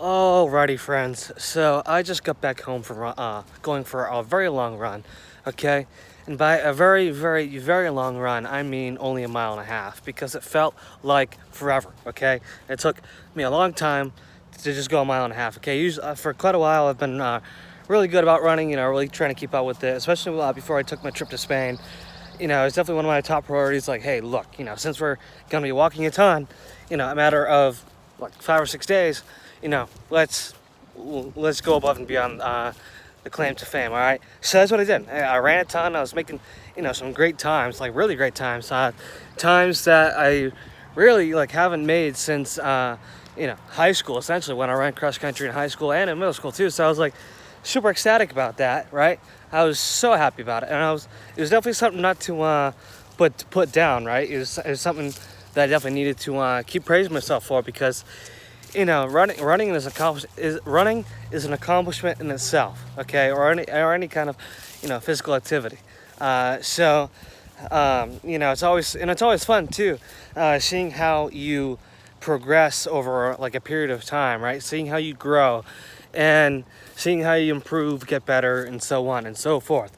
Alrighty, friends. So I just got back home from going for a very long run, okay? And by a very, very, very long run, I mean only a mile and a half because it felt like forever, okay? It took me a long time to just go a mile and a half, okay? Usually, for quite a while, I've been really good about running, really trying to keep up with it, especially before I took my trip to Spain. It's definitely one of my top priorities. Like, hey, look, since we're gonna be walking a ton, a matter of like 5 or 6 days, let's go above and beyond the claim to fame. All right, so that's what I did. I ran a ton. I was making some great times, like really great times, times that I really haven't made since high school, essentially, when I ran cross country in high school and in middle school too. So I was like super ecstatic about that, right? I was so happy about it, and it was definitely something not to put down, right? It was something that I definitely needed to keep praising myself for, because running is an accomplishment in itself, okay, or any kind of physical activity. It's always fun too, seeing how you progress over like a period of time, right? Seeing how you grow and seeing how you improve, get better, and so on and so forth.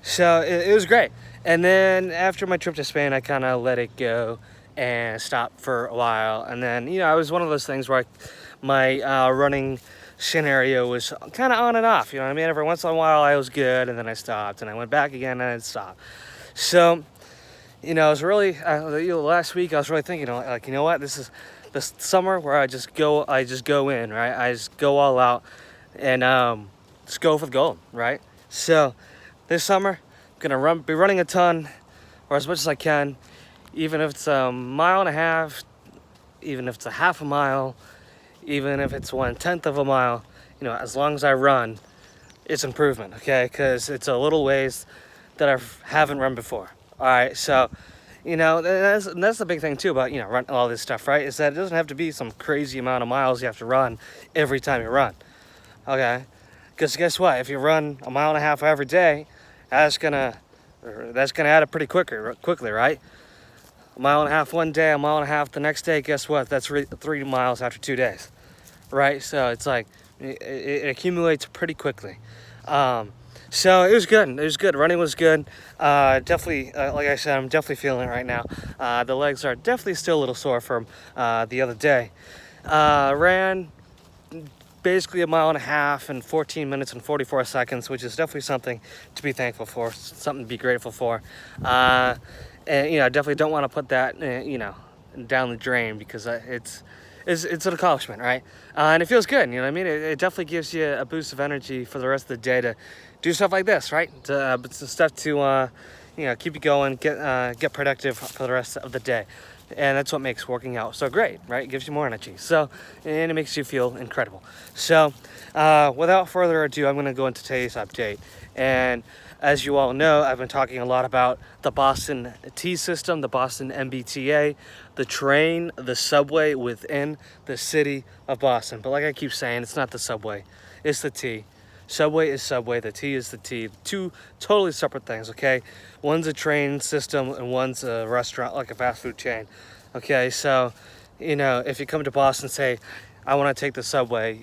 So it was great. And then after my trip to Spain, I kind of let it go and stopped for a while. And then, I was one of those things where my running scenario was kind of on and off. Every once in a while I was good, and then I stopped, and I went back again, and I stopped. So, it was really, last week I was really thinking, what, this is this summer where I just go in, right? I just go all out and just go for the gold, right? So this summer I'm gonna be running a ton, or as much as I can, even if it's a mile and a half, even if it's a half a mile, even if it's 1/10 of a mile. As long as I run, it's improvement, okay? Because it's a little ways that I haven't run before. All right, so that's the big thing too about run all this stuff, right? Is that it doesn't have to be some crazy amount of miles you have to run every time you run, okay? Because guess what? If you run a mile and a half every day, that's gonna add up pretty quickly, right? A mile and a half one day, a mile and a half the next day. Guess what? That's 3 miles after 2 days, right? So it's like it accumulates pretty quickly. So it was good. It was good. Running was good. Definitely, like I said, I'm definitely feeling it right now. The legs are definitely still a little sore from the other day. Ran basically a mile and a half in 14 minutes and 44 seconds, which is definitely something to be thankful for, something to be grateful for. And I definitely don't want to put that down the drain, because it's an accomplishment, right? And it feels good. It definitely gives you a boost of energy for the rest of the day to do stuff like this, right? Stuff to keep you going, get productive for the rest of the day. And that's what makes working out so great, right? It gives you more energy. So, and it makes you feel incredible. So, without further ado, I'm going to go into today's update. And as you all know, I've been talking a lot about the Boston T system, the Boston MBTA, the train, the subway within the city of Boston. But like I keep saying, it's not the subway, it's the T. Subway is subway, the T is the T. Two totally separate things, okay? One's a train system and one's a restaurant, like a fast food chain. Okay, so, if you come to Boston and say, I want to take the subway,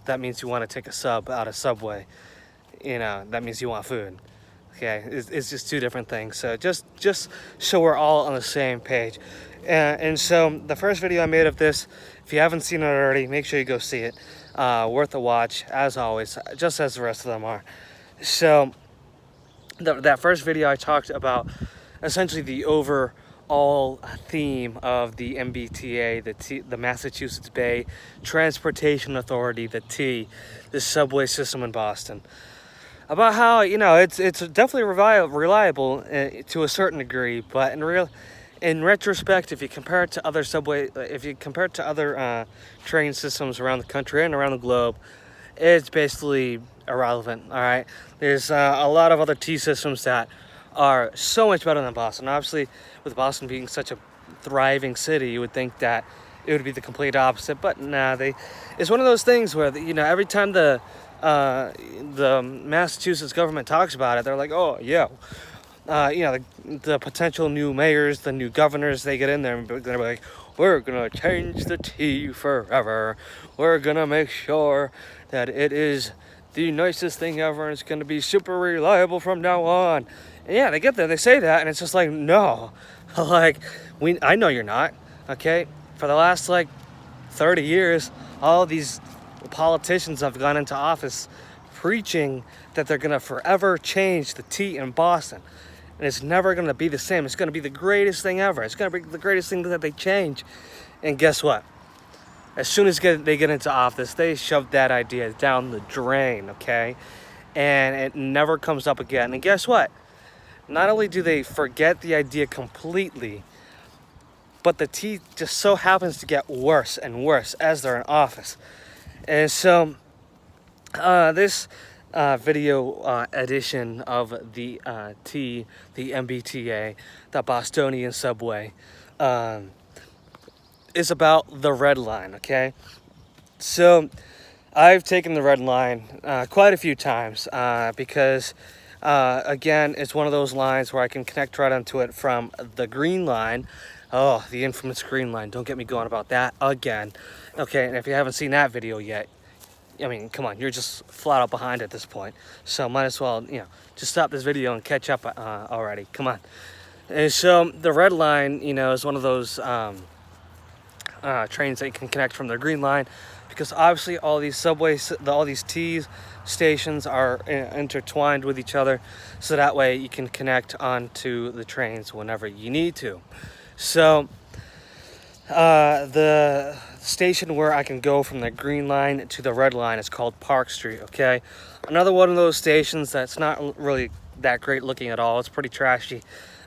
that means you want to take a sub out of Subway. That means you want food. Okay, it's just two different things. So just so we're all on the same page. And so the first video I made of this, if you haven't seen it already, make sure you go see it. Worth a watch, as always, just as the rest of them are. So that first video, I talked about essentially the overall theme of the MBTA, the Massachusetts Bay Transportation Authority, the T, the subway system in Boston. About how it's definitely reliable to a certain degree, but in retrospect, if you compare it to other train systems around the country and around the globe, it's basically irrelevant. All right, there's a lot of other T systems that are so much better than Boston. Obviously, with Boston being such a thriving city, you would think that it would be the complete opposite, but nah, it's one of those things where every time the Massachusetts government talks about it, they're like, oh yeah, the potential new mayors, the new governors, they get in there and they're gonna be like, we're gonna change the T forever. We're gonna make sure that it is the nicest thing ever, and it's gonna be super reliable from now on. And yeah, they get there, they say that, and it's just like, no, like I know you're not. Okay, for the last like 30 years, all these politicians have gone into office preaching that they're gonna forever change the T in Boston. And it's never gonna be the same. It's gonna be the greatest thing ever. It's gonna be the greatest thing that they change. And guess what? As soon as they get into office, they shove that idea down the drain, okay? And it never comes up again. And guess what? Not only do they forget the idea completely, but the T just so happens to get worse and worse as they're in office. And so this video edition of the T, the MBTA, the Bostonian subway, is about the red line, okay? So I've taken the red line quite a few times because, again, it's one of those lines where I can connect right onto it from the green line. Oh, the infamous green line. Don't get me going about that again. Okay, and if you haven't seen that video yet, I mean, come on, you're just flat out behind at this point. So might as well, just stop this video and catch up already. Come on. And so the red line, is one of those trains that you can connect from the green line, because obviously all these subways, all these T stations are intertwined with each other, so that way you can connect onto the trains whenever you need to. So the station where I can go from the green line to the red line is called Park Street, okay? Another one of those stations that's not really that great looking at all. It's pretty trashy.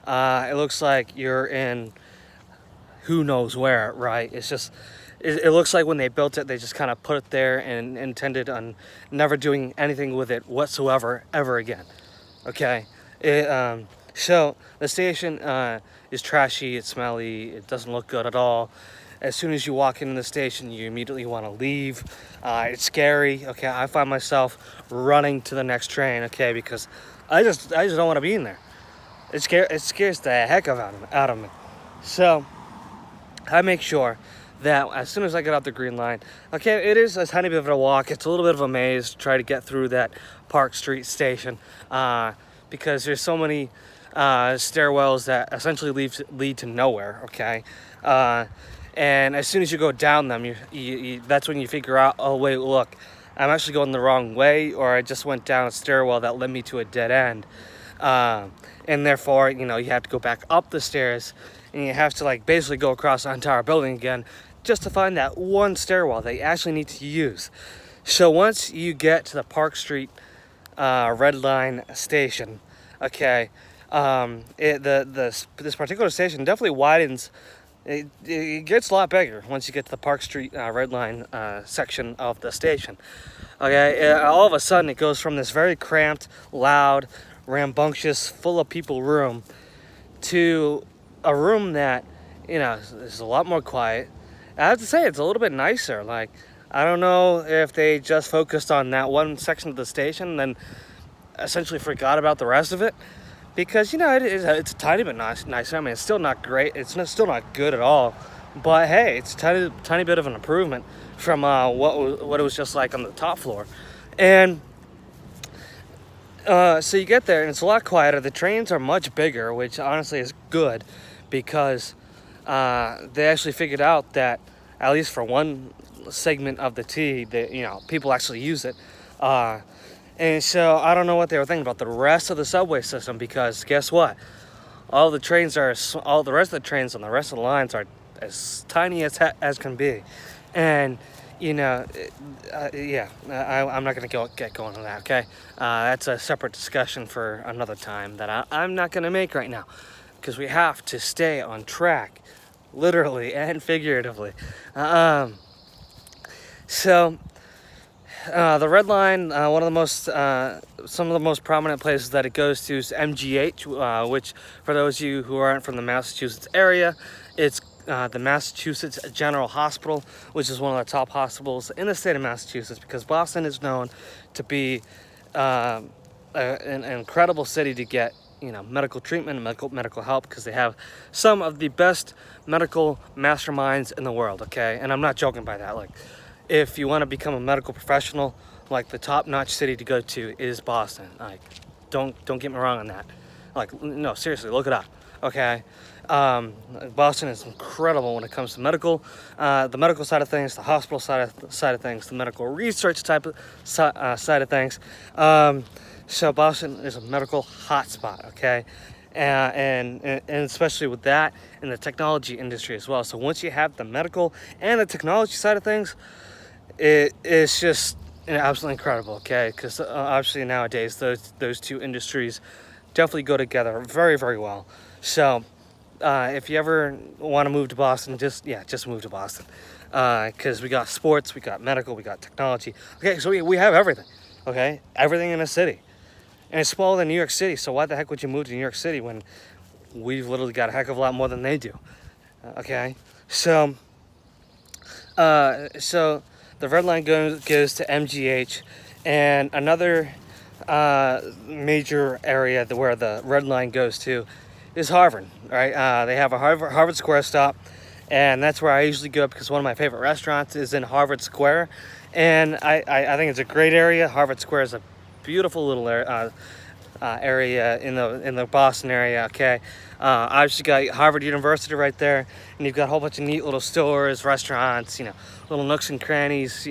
It looks like you're in who knows where, right? It's just, it looks like when they built it, they just kind of put it there and intended on never doing anything with it whatsoever ever again, okay? So the station is trashy, it's smelly, it doesn't look good at all. As soon as you walk into the station, you immediately want to leave. It's scary, okay? I find myself running to the next train, okay? Because I just don't want to be in there. It scares the heck out of me. So I make sure that as soon as I get out the green line, okay, it is a tiny bit of a walk. It's a little bit of a maze to try to get through that Park Street station because there's so many stairwells that essentially lead to nowhere, okay? And as soon as you go down them, you that's when you figure out, oh, wait, look, I'm actually going the wrong way, or I just went down a stairwell that led me to a dead end. And therefore, you have to go back up the stairs, and you have to basically go across the entire building again just to find that one stairwell that you actually need to use. So once you get to the Park Street Red Line station, okay, this particular station definitely widens. It gets a lot bigger once you get to the Park Street Red Line section of the station. Okay, all of a sudden it goes from this very cramped, loud, rambunctious, full of people room to a room that, is a lot more quiet. I have to say, it's a little bit nicer. I don't know if they just focused on that one section of the station and then essentially forgot about the rest of it. Because, it's a tiny bit nicer. I mean, it's still not great. Still not good at all. But, hey, it's a tiny bit of an improvement from what it was just like on the top floor. And so you get there, and it's a lot quieter. The trains are much bigger, which honestly is good because they actually figured out that, at least for one segment of the T, that, people actually use it. And so I don't know what they were thinking about the rest of the subway system, because guess what? All the rest of the trains on the rest of the lines are as tiny as can be. And, I'm not going to get going on that, okay? That's a separate discussion for another time that I'm not going to make right now, because we have to stay on track, literally and figuratively. So the Red Line, some of the most prominent places that it goes to is MGH, which, for those of you who aren't from the Massachusetts area, it's the Massachusetts General Hospital, which is one of the top hospitals in the state of Massachusetts, because Boston is known to be an incredible city to get, medical treatment and medical help, because they have some of the best medical masterminds in the world. Okay, and I'm not joking by that. Like, if you want to become a medical professional, like, the top-notch city to go to is Boston. Like, don't get me wrong on that. Like, no, seriously, look it up. Okay, Boston is incredible when it comes to the medical side of things, the hospital side of things, the medical research side of things. So Boston is a medical hotspot. Okay, and especially with that in the technology industry as well. So once you have the medical and the technology side of things, it's just absolutely incredible. Okay, because obviously nowadays those two industries definitely go together very, very well. So if you ever want to move to Boston, just move to Boston, because we got sports, we got medical, we got technology. Okay, so we have everything. Okay, everything in a city, and it's smaller than New York City. So why the heck would you move to New York City when we've literally got a heck of a lot more than they do? Okay, so the red line goes to MGH, and another major area where the red line goes to is Harvard. Right, they have a Harvard Square stop, and that's where I usually go because one of my favorite restaurants is in Harvard Square, and I think it's a great area. Harvard Square is a beautiful little area in the Boston area. Okay, obviously got Harvard University right there, and you've got a whole bunch of neat little stores, restaurants, little nooks and crannies,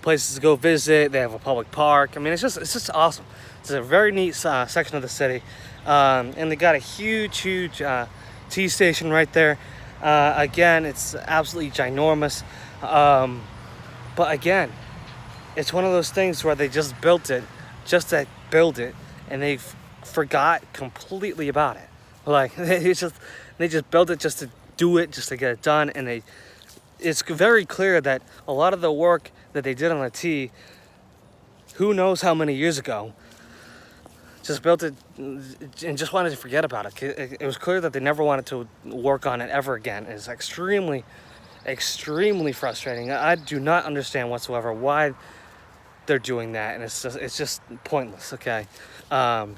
places to go visit. They have a public park. I mean, it's just awesome. It's a very neat section of the city, and they got a huge T station right there. Again, it's absolutely ginormous, but again, it's one of those things where they just built it just to build it, and they forgot completely about it. Like, they just built it just to do it, just to get it done, and it's very clear that a lot of the work that they did on the T, who knows how many years ago, just built it and just wanted to forget about it. It was clear that they never wanted to work on it ever again. It's extremely frustrating. I do not understand whatsoever why they're doing that, and it's just pointless. Okay, the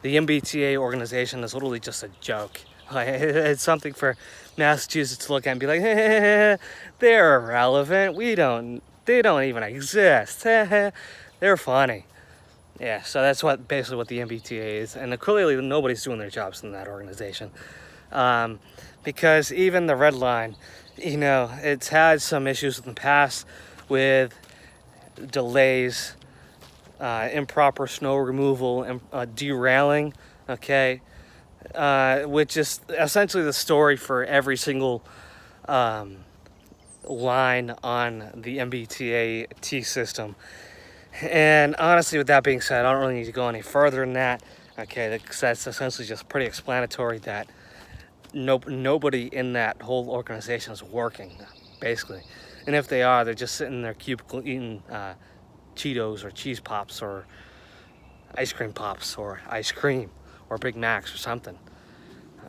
MBTA organization is literally just a joke. Like, it's something for Massachusetts to look at and be like, hey, they're irrelevant. They don't even exist. They're funny. Yeah, so that's basically what the MBTA is, and clearly nobody's doing their jobs in that organization, because even the red line, it's had some issues in the past with delays, improper snow removal, and derailing. Okay, which is essentially the story for every single line on the MBTA T system. And honestly, with that being said, I don't really need to go any further than that. Okay, that's essentially just pretty explanatory that nobody in that whole organization is working, basically. And if they are, they're just sitting in their cubicle eating Cheetos or cheese pops or ice cream pops or ice cream or Big Macs or something.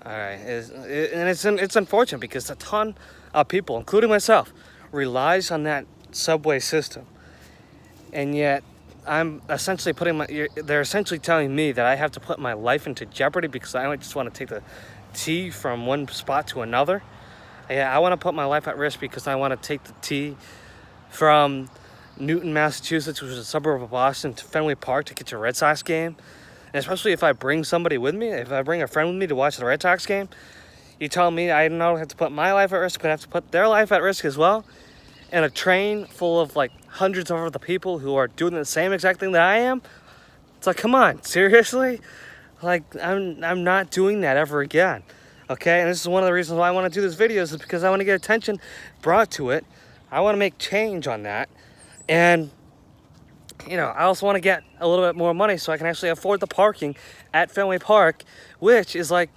All right, and it's unfortunate because a ton of people, including myself, relies on that subway system, and yet I'm essentially they're essentially telling me that I have to put my life into jeopardy because I just want to take the T from one spot to another. Yeah, I want to put my life at risk because I want to take the T from Newton, Massachusetts, which is a suburb of Boston, to Fenway Park to get to a Red Sox game. And especially if I bring somebody with me, if I bring a friend with me to watch the Red Sox game, you tell me I don't have to put my life at risk, but I have to put their life at risk as well. And a train full of like hundreds of other people who are doing the same exact thing that I am. It's like, come on, seriously? Like, I'm not doing that ever again. Okay, and this is one of the reasons why I want to do this video, is because I want to get attention brought to it. I want to make change on that. And I also want to get a little bit more money so I can actually afford the parking at Fenway Park, which is like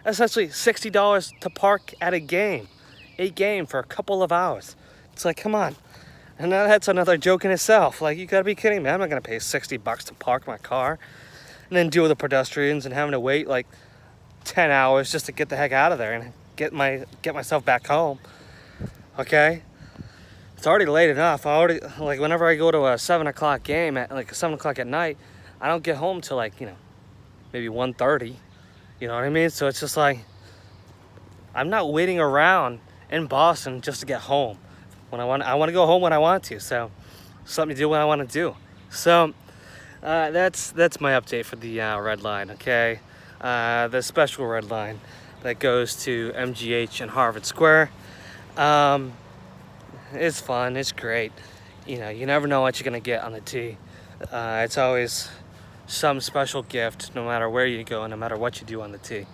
essentially $60 to park at a game for a couple of hours. It's like, come on. And that's another joke in itself. Like, you gotta be kidding me. I'm not gonna pay $60 to park my car and then deal with the pedestrians and having to wait like 10 hours just to get the heck out of there and get myself back home. Okay? It's already late enough. Whenever I go to a 7 o'clock game at like 7 o'clock at night, I don't get home till like, maybe 1:30. You know what I mean? So it's just like, I'm not waiting around in Boston just to get home. When I want to go home when I want to. So just let me do what I want to do. So that's my update for the red line. Okay, the special red line that goes to MGH and Harvard Square. It's fun. It's great. You know, you never know what you're gonna get on the T. It's always some special gift, no matter where you go, no matter what you do on the T.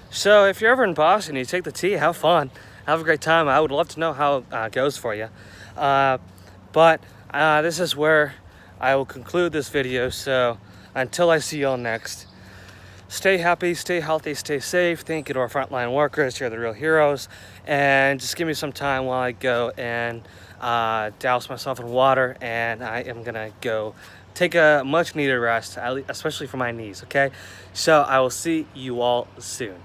So if you're ever in Boston, you take the T, have fun, have a great time. I would love to know how it goes for you. But this is where I will conclude this video. So until I see y'all next, stay happy, stay healthy, stay safe. Thank you to our frontline workers. You're the real heroes. And just give me some time while I go and douse myself in water, and I am gonna go take a much needed rest, especially for my knees. Okay, so I will see you all soon.